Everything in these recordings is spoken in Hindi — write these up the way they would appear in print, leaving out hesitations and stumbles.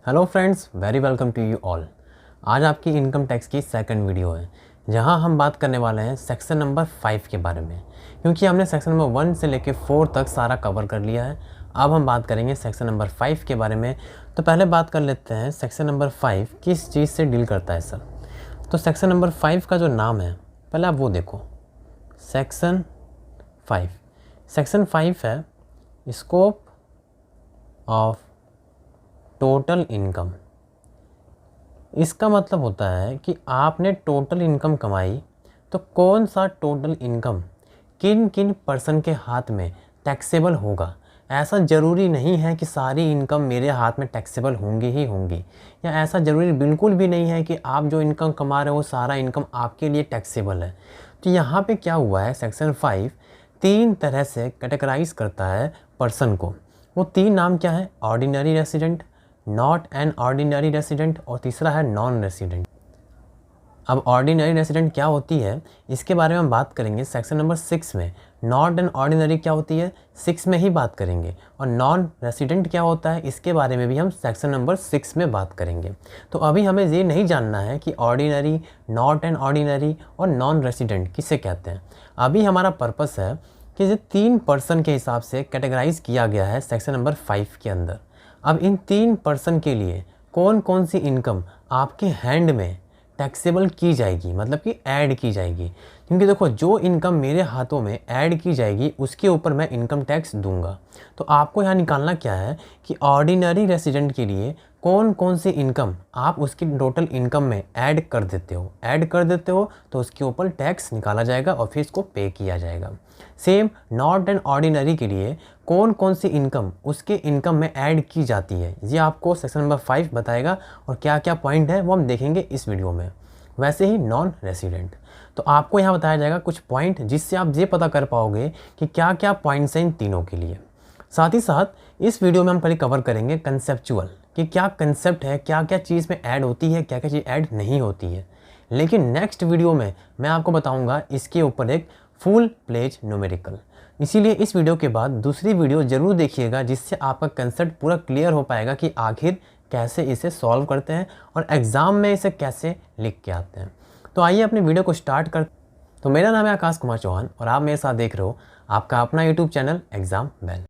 Hello friends, very welcome to you all. आज आपकी इनकम टैक्स की सेकंड वीडियो है, जहां हम बात करने वाले हैं सेक्शन नंबर 5 के बारे में। क्योंकि हमने सेक्शन नंबर 1 से लेकर 4 तक सारा कवर कर लिया है। अब हम बात करेंगे सेक्शन नंबर 5 के बारे में। तो पहले बात कर लेते हैं सेक्शन नंबर 5 किस चीज़ से डील करता है सर। तो सेक्शन नंबर 5 का जो नाम है पहले आप वो देखो। सेक्शन 5 है स्कोप ऑफ टोटल इनकम। इसका मतलब होता है कि आपने टोटल इनकम कमाई तो कौन सा टोटल इनकम किन किन पर्सन के हाथ में टैक्सेबल होगा। ऐसा ज़रूरी नहीं है कि सारी इनकम मेरे हाथ में टैक्सेबल होंगी ही होंगी, या ऐसा ज़रूरी बिल्कुल भी नहीं है कि आप जो इनकम कमा रहे हो सारा इनकम आपके लिए टैक्सेबल है। तो यहाँ पे क्या हुआ है, सेक्शन 5 3 तरह से कैटेगराइज करता है पर्सन को। वो 3 नाम क्या है? Ordinary resident, not an ordinary resident और तीसरा है नॉन रेसिडेंट। अब ऑर्डिनरी रेसिडेंट क्या होती है इसके बारे में हम बात करेंगे सेक्शन नंबर 6 में। नॉट एन ऑर्डिनरी क्या होती है 6 में ही बात करेंगे, और नॉन रेसिडेंट क्या होता है इसके बारे में भी हम सेक्शन नंबर 6 में बात करेंगे। तो अभी हमें ये नहीं जानना है कि ऑर्डिनरी, नॉट एन ऑर्डिनरी और नॉन रेसिडेंट किसे कहते हैं। अभी हमारा पर्पस है कि ये 3 पर्सन के हिसाब से कैटेगराइज किया गया है सेक्शन नंबर 5 के अंदर। अब इन 3 पर्सन के लिए कौन कौन सी इनकम आपके हैंड में टैक्सेबल की जाएगी, मतलब कि ऐड की जाएगी। क्योंकि देखो, जो इनकम मेरे हाथों में ऐड की जाएगी उसके ऊपर मैं इनकम टैक्स दूंगा। तो आपको यहाँ निकालना क्या है कि ऑर्डिनरी रेसिडेंट के लिए कौन कौन सी इनकम आप उसकी टोटल इनकम में ऐड कर देते हो तो उसके ऊपर टैक्स निकाला जाएगा और फिर इसको पे किया जाएगा। सेम नॉट एंड ऑर्डिनरी के लिए कौन कौन सी इनकम उसके इनकम में ऐड की जाती है, ये आपको सेक्शन नंबर 5 बताएगा, और क्या क्या पॉइंट है वो हम देखेंगे इस वीडियो में। वैसे ही नॉन रेसिडेंट, तो आपको यहाँ बताया जाएगा कुछ पॉइंट जिससे आप ये पता कर पाओगे कि क्या क्या पॉइंट्स हैं इन तीनों के लिए। साथ ही साथ इस वीडियो में हम पहले कवर करेंगे कंसेप्चुअल, कि क्या कंसेप्ट है, क्या क्या चीज़ में ऐड होती है, क्या क्या चीज़ ऐड नहीं होती है। लेकिन नेक्स्ट वीडियो में मैं आपको बताऊंगा इसके ऊपर एक फुल प्लेज न्यूमेरिकल। इसीलिए इस वीडियो के बाद दूसरी वीडियो ज़रूर देखिएगा, जिससे आपका कंसेप्ट पूरा क्लियर हो पाएगा कि आखिर कैसे इसे सॉल्व करते हैं और एग्ज़ाम में इसे कैसे लिख के आते हैं। तो आइए अपनी वीडियो को स्टार्ट कर। तो मेरा नाम है आकाश कुमार चौहान और आप मेरे साथ देख रहे हो आपका अपना यूट्यूब चैनल एग्ज़ाम बेल।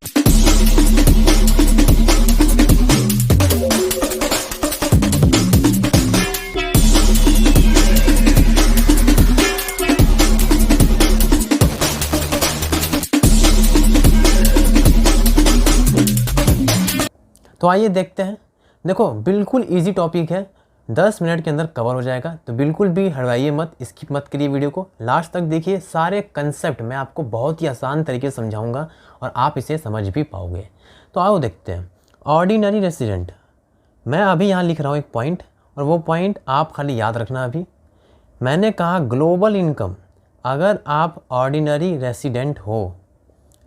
तो आइए देखते हैं। देखो, बिल्कुल इजी टॉपिक है, 10 मिनट के अंदर कवर हो जाएगा। तो बिल्कुल भी हड़वाइए मत, स्किप मत करिए वीडियो को, लास्ट तक देखिए। सारे कंसेप्ट मैं आपको बहुत ही आसान तरीके से समझाऊंगा और आप इसे समझ भी पाओगे। तो आओ देखते हैं। ऑर्डिनरी रेसिडेंट, मैं अभी यहाँ लिख रहा हूँ एक पॉइंट, और वो पॉइंट आप खाली याद रखना। अभी मैंने कहा ग्लोबल इनकम, अगर आप ऑर्डिनरी रेसिडेंट हो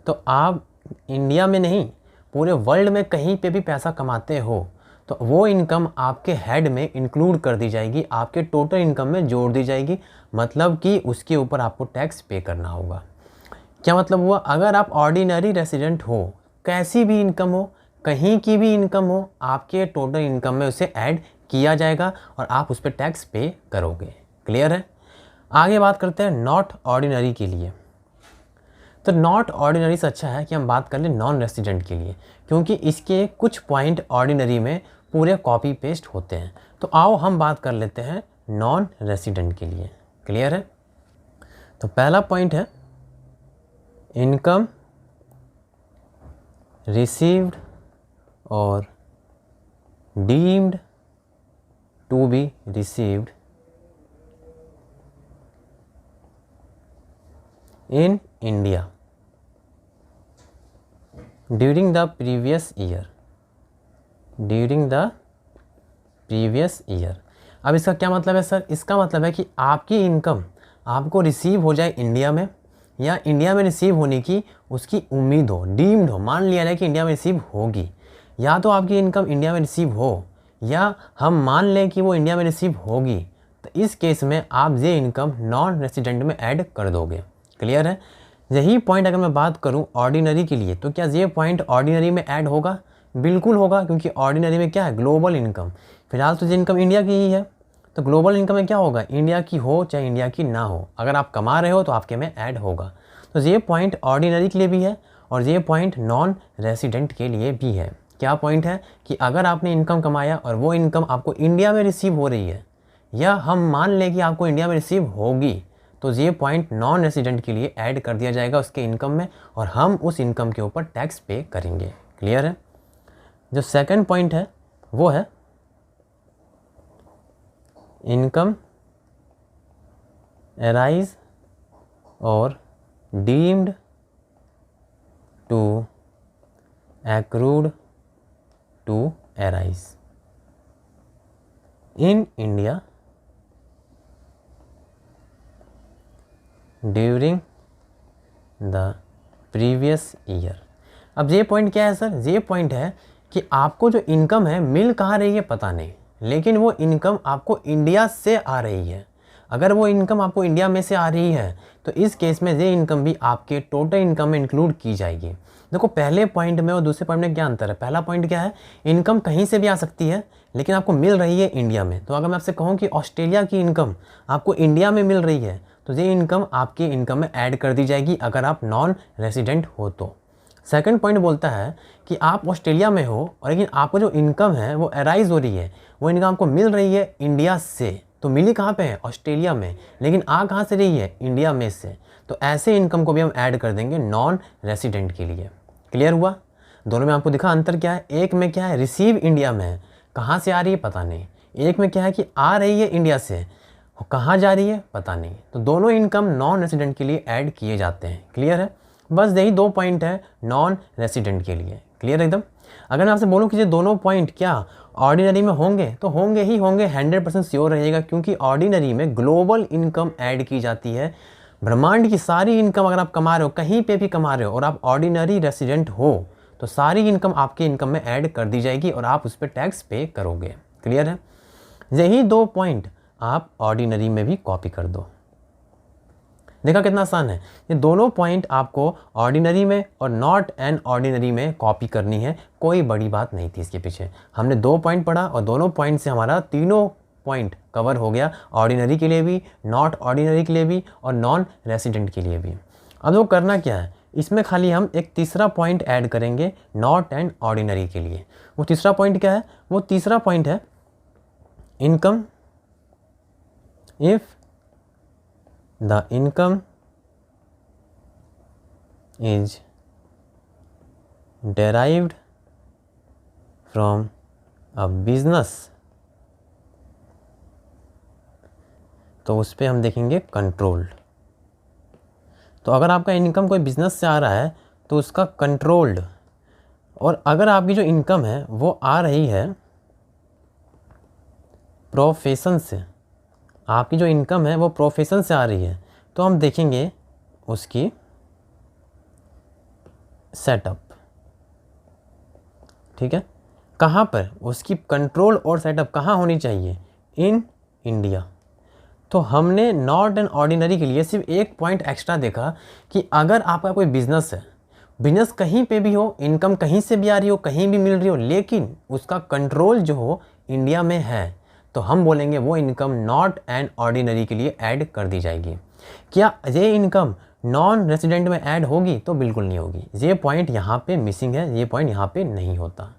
तो आप इंडिया में नहीं पूरे वर्ल्ड में कहीं पे भी पैसा कमाते हो तो वो इनकम आपके हेड में इंक्लूड कर दी जाएगी, आपके टोटल इनकम में जोड़ दी जाएगी। मतलब कि उसके ऊपर आपको टैक्स पे करना होगा। क्या मतलब हुआ? अगर आप ऑर्डिनरी रेसिडेंट हो, कैसी भी इनकम हो, कहीं की भी इनकम हो, आपके टोटल इनकम में उसे ऐड किया जाएगा और आप उस पर टैक्स पे करोगे। क्लियर है? आगे बात करते हैं नॉट ऑर्डिनरी के लिए। तो नॉट ऑर्डिनरी से अच्छा है कि हम बात कर लें नॉन रेसिडेंट के लिए, क्योंकि इसके कुछ पॉइंट ऑर्डिनरी में पूरे कॉपी पेस्ट होते हैं। तो आओ हम बात कर लेते हैं नॉन रेसिडेंट के लिए। क्लियर है? तो पहला पॉइंट है इनकम रिसीव्ड और deemed to be received in India during the previous year। अब इसका क्या मतलब है सर? इसका मतलब है कि आपकी इनकम आपको रिसीव हो जाए इंडिया में, या इंडिया में रिसीव होने की उसकी उम्मीद हो, डीम्ड हो, मान लिया जाए कि इंडिया में रिसीव होगी। या तो आपकी इनकम इंडिया में रिसीव हो, या हम मान लें कि वो इंडिया में रिसीव होगी, तो इस केस में आप ये इनकम नॉन रेसिडेंट में ऐड कर दोगे। क्लियर है? यही पॉइंट अगर मैं बात करूं ऑर्डिनरी के लिए, तो क्या ये पॉइंट ऑर्डिनरी में ऐड होगा? बिल्कुल होगा, क्योंकि ऑर्डिनरी में क्या है, ग्लोबल इनकम। फिलहाल तो ये इनकम इंडिया की ही है, तो ग्लोबल इनकम में क्या होगा, इंडिया की हो चाहे इंडिया की ना हो, अगर आप कमा रहे हो तो आपके में ऐड होगा। तो ये पॉइंट ऑर्डिनरी के लिए भी है और ये पॉइंट नॉन रेसिडेंट के लिए भी है। क्या पॉइंट है कि अगर आपने इनकम कमाया और वो इनकम आपको इंडिया में रिसीव हो रही है, या हम मान लें कि आपको इंडिया में रिसीव होगी, तो ये पॉइंट नॉन रेसिडेंट के लिए ऐड कर दिया जाएगा उसके इनकम में, और हम उस इनकम के ऊपर टैक्स पे करेंगे। क्लियर है। जो सेकंड पॉइंट है वो है इनकम अराइज और deemed to accrued to arise in India during the previous year। अब ये पॉइंट क्या है सर, ये पॉइंट है कि आपको जो इनकम है मिल कहाँ रही है पता नहीं, लेकिन वो इनकम आपको इंडिया से आ रही है। अगर वो इनकम आपको इंडिया में से आ रही है तो इस केस में ये इनकम भी आपके टोटल इनकम में इंक्लूड की जाएगी। देखो पहले पॉइंट में और दूसरे पॉइंट में क्या अंतर है। पहला पॉइंट क्या है, इनकम कहीं से भी आ सकती है लेकिन आपको मिल रही है इंडिया में। तो अगर मैं आपसे कहूँ कि ऑस्ट्रेलिया की इनकम आपको इंडिया में मिल रही है तो ये इनकम आपकी इनकम में ऐड कर दी जाएगी अगर आप नॉन रेसिडेंट हो तो। सेकंड पॉइंट बोलता है कि आप ऑस्ट्रेलिया में हो और लेकिन आपको जो इनकम है वो अराइज हो रही है, वो इनकम आपको मिल रही है इंडिया से। तो मिली कहाँ पे है, ऑस्ट्रेलिया में, लेकिन आ कहाँ से रही है, इंडिया में से। तो ऐसे इनकम को भी हम ऐड कर देंगे नॉन रेसिडेंट के लिए। क्लियर हुआ। दोनों में आपको दिखा अंतर क्या है। एक में क्या है, रिसीव इंडिया में है, कहाँ से आ रही है पता नहीं। एक में क्या है कि आ रही है इंडिया से, कहाँ जा रही है पता नहीं। तो दोनों इनकम नॉन रेसिडेंट के लिए ऐड किए जाते हैं। क्लियर है। बस यही दो पॉइंट है नॉन रेसिडेंट के लिए। क्लियर एकदम। अगर मैं आपसे बोलूँ कि ये दोनों पॉइंट क्या ऑर्डिनरी में होंगे, तो होंगे ही होंगे, 100% श्योर रहेगा, क्योंकि ऑर्डिनरी में ग्लोबल इनकम ऐड की जाती है। ब्रह्मांड की सारी इनकम अगर आप कमा रहे हो, कहीं पे भी कमा रहे हो और आप ऑर्डिनरी रेसिडेंट हो, तो सारी इनकम आपके इनकम में ऐड कर दी जाएगी और आप उस पर टैक्स पे करोगे। क्लियर है। यही दो पॉइंट आप ऑर्डिनरी में भी कॉपी कर दो। देखा कितना आसान है। ये दोनों पॉइंट आपको ऑर्डिनरी में और नॉट एंड ऑर्डिनरी में कॉपी करनी है, कोई बड़ी बात नहीं थी इसके पीछे। हमने दो पॉइंट पढ़ा और दोनों पॉइंट से हमारा तीनों पॉइंट कवर हो गया, ऑर्डिनरी के लिए भी, नॉट ऑर्डिनरी के लिए भी और नॉन रेसिडेंट के लिए भी। अब वो करना क्या है, इसमें खाली हम एक तीसरा पॉइंट ऐड करेंगे नॉट एंड ऑर्डिनरी के लिए। वो तीसरा पॉइंट क्या है, वो तीसरा पॉइंट है income if the income is derived from a business, तो उस पर हम देखेंगे कंट्रोल्ड। तो अगर आपका इनकम कोई बिजनेस से आ रहा है तो उसका कंट्रोल्ड, और अगर आपकी जो इनकम है वो आ रही है प्रोफेशन से, आपकी जो इनकम है वो प्रोफेशन से आ रही है, तो हम देखेंगे उसकी सेटअप। ठीक है। कहाँ पर उसकी कंट्रोल और सेटअप कहाँ होनी चाहिए, इन इंडिया। तो हमने नॉट एंड ऑर्डिनरी के लिए सिर्फ एक पॉइंट एक्स्ट्रा देखा कि अगर आपका कोई बिजनेस है, बिजनेस कहीं पे भी हो, इनकम कहीं से भी आ रही हो, कहीं भी मिल रही हो, लेकिन उसका कंट्रोल जो हो इंडिया में है, तो हम बोलेंगे वो इनकम नॉट एंड ऑर्डिनरी के लिए ऐड कर दी जाएगी। क्या ये इनकम नॉन रेसिडेंट में ऐड होगी, तो बिल्कुल नहीं होगी। ये पॉइंट यहाँ पे मिसिंग है, ये पॉइंट यहाँ पे नहीं होता।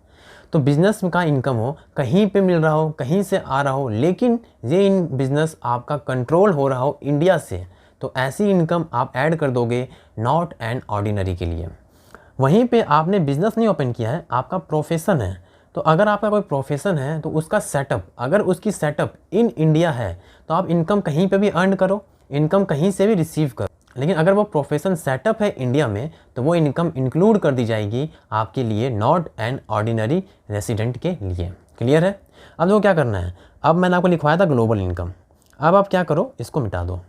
तो बिजनेस का इनकम हो, कहीं पे मिल रहा हो, कहीं से आ रहा हो, लेकिन ये इन बिजनेस आपका कंट्रोल हो रहा हो इंडिया से, तो ऐसी इनकम आप ऐड कर दोगे नॉट एंड ऑर्डिनरी के लिए। वहीं पे आपने बिजनेस नहीं ओपन किया है, आपका प्रोफेशन है, तो अगर आपका कोई प्रोफेशन है तो उसका सेटअप, अगर उसकी सेटअप इन इंडिया है तो आप इनकम कहीं पे भी अर्न करो, इनकम कहीं से भी रिसीव करो। लेकिन अगर वो प्रोफेशन सेटअप है इंडिया में, तो वो इनकम इंक्लूड कर दी जाएगी आपके लिए नॉट एंड ऑर्डिनरी रेसिडेंट के लिए। क्लियर है। अब वो क्या करना है, अब मैंने आपको लिखवाया था ग्लोबल इनकम। अब आप क्या करो, इसको मिटा दो,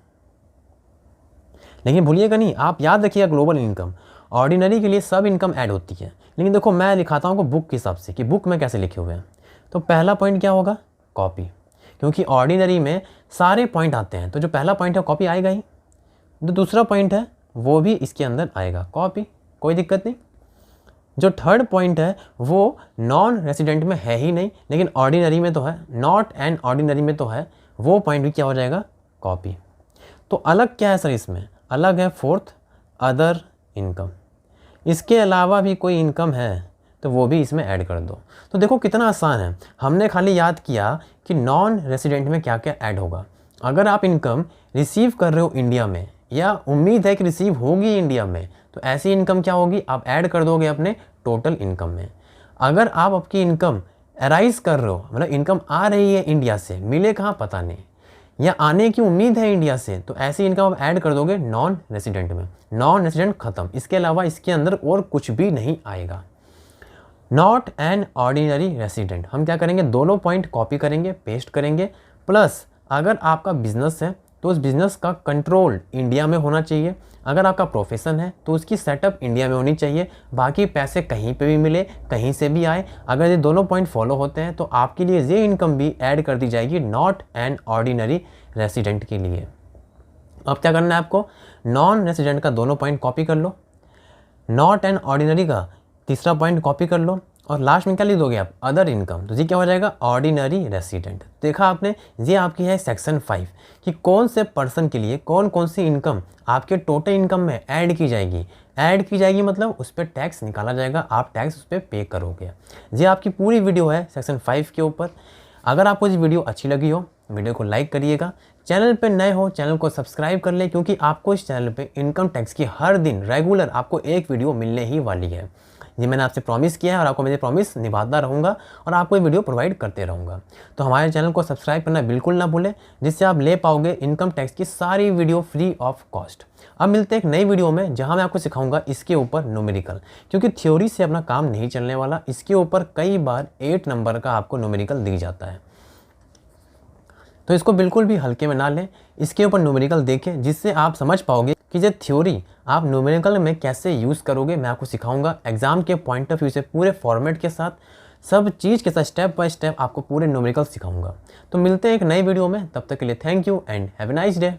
लेकिन भूलिएगा नहीं, आप याद रखिएगा ग्लोबल इनकम, ऑर्डिनरी के लिए सब इनकम ऐड होती है। लेकिन देखो मैं लिखाता हूँ बुक के हिसाब से कि बुक में कैसे लिखे हुए हैं। तो पहला पॉइंट क्या होगा, कॉपी, क्योंकि ऑर्डिनरी में सारे पॉइंट आते हैं, तो जो पहला पॉइंट है कॉपी आएगा ही। जो दूसरा पॉइंट है वो भी इसके अंदर आएगा, कॉपी, कोई दिक्कत नहीं। जो थर्ड पॉइंट है वो नॉन रेसिडेंट में है ही नहीं, लेकिन ऑर्डिनरी में तो है, नॉट एंड ऑर्डिनरी में तो है, वो पॉइंट भी क्या हो जाएगा, कॉपी। तो अलग क्या है सर इसमें, अलग है फोर्थ अदर इनकम। इसके अलावा भी कोई इनकम है तो वो भी इसमें ऐड कर दो। तो देखो कितना आसान है, हमने खाली याद किया कि नॉन रेसिडेंट में क्या क्या ऐड होगा। अगर आप इनकम रिसीव कर रहे हो इंडिया में या उम्मीद है कि रिसीव होगी इंडिया में, तो ऐसी इनकम क्या होगी, आप ऐड कर दोगे अपने टोटल इनकम में। अगर आप आपकी इनकम अराइज कर रहे हो, मतलब इनकम आ रही है इंडिया से, मिले कहाँ पता नहीं, या आने की उम्मीद है इंडिया से, तो ऐसी इनकम आप ऐड कर दोगे नॉन रेसिडेंट में। नॉन रेसिडेंट खत्म, इसके अलावा इसके अंदर और कुछ भी नहीं आएगा। नॉट एन ऑर्डिनरी रेसिडेंट, हम क्या करेंगे, दोनों पॉइंट कॉपी करेंगे, पेस्ट करेंगे, प्लस अगर आपका बिजनेस है तो उस बिज़नेस का कंट्रोल इंडिया में होना चाहिए। अगर आपका प्रोफेशन है तो उसकी सेटअप इंडिया में होनी चाहिए, बाकी पैसे कहीं पे भी मिले, कहीं से भी आए, अगर ये दोनों पॉइंट फॉलो होते हैं तो आपके लिए ये इनकम भी ऐड कर दी जाएगी नॉट एन ऑर्डिनरी रेसिडेंट के लिए। अब क्या करना है आपको, नॉन रेसिडेंट का दोनों पॉइंट कॉपी कर लो, नॉट एन ऑर्डिनरी का तीसरा पॉइंट कॉपी कर लो, और लास्ट में क्या लिख दोगे आप, अदर इनकम। तो ये क्या हो जाएगा, ऑर्डिनरी रेसिडेंट। देखा आपने, ये आपकी है सेक्शन 5 कि कौन से पर्सन के लिए कौन कौन सी इनकम आपके टोटल इनकम में ऐड की जाएगी। ऐड की जाएगी मतलब उस पर टैक्स निकाला जाएगा, आप टैक्स उस पर पे करोगे। ये आपकी पूरी वीडियो है सेक्शन 5 के ऊपर। अगर आपको ये वीडियो अच्छी लगी हो, वीडियो को लाइक करिएगा, चैनल पे नए हो चैनल को सब्सक्राइब कर ले, क्योंकि आपको इस चैनल पे इनकम टैक्स की हर दिन रेगुलर आपको एक वीडियो मिलने ही वाली है। ये मैंने आपसे प्रॉमिस किया है और आपको मेरे प्रॉमिस निभाता रहूँगा और आपको ये वीडियो प्रोवाइड करते रहूँगा। तो हमारे चैनल को सब्सक्राइब करना बिल्कुल ना भूलें, जिससे आप ले पाओगे इनकम टैक्स की सारी वीडियो फ्री ऑफ कॉस्ट। अब मिलते हैं एक नई वीडियो में जहाँ मैं आपको सिखाऊंगा इसके ऊपर न्यूमेरिकल, क्योंकि थ्योरी से अपना काम नहीं चलने वाला। इसके ऊपर कई बार 8 नंबर का आपको न्यूमेरिकल दी जाता है, तो इसको बिल्कुल भी हल्के में ना लें। इसके ऊपर न्यूमेरिकल देखें, जिससे आप समझ पाओगे कि ये थ्योरी आप न्यूमेरिकल में कैसे यूज़ करोगे। मैं आपको सिखाऊंगा एग्जाम के पॉइंट ऑफ व्यू से, पूरे फॉर्मेट के साथ, सब चीज़ के साथ, स्टेप बाय स्टेप आपको पूरे न्यूमेरिकल सिखाऊंगा। तो मिलते हैं एक नई वीडियो में, तब तक के लिए thank you and have a nice day.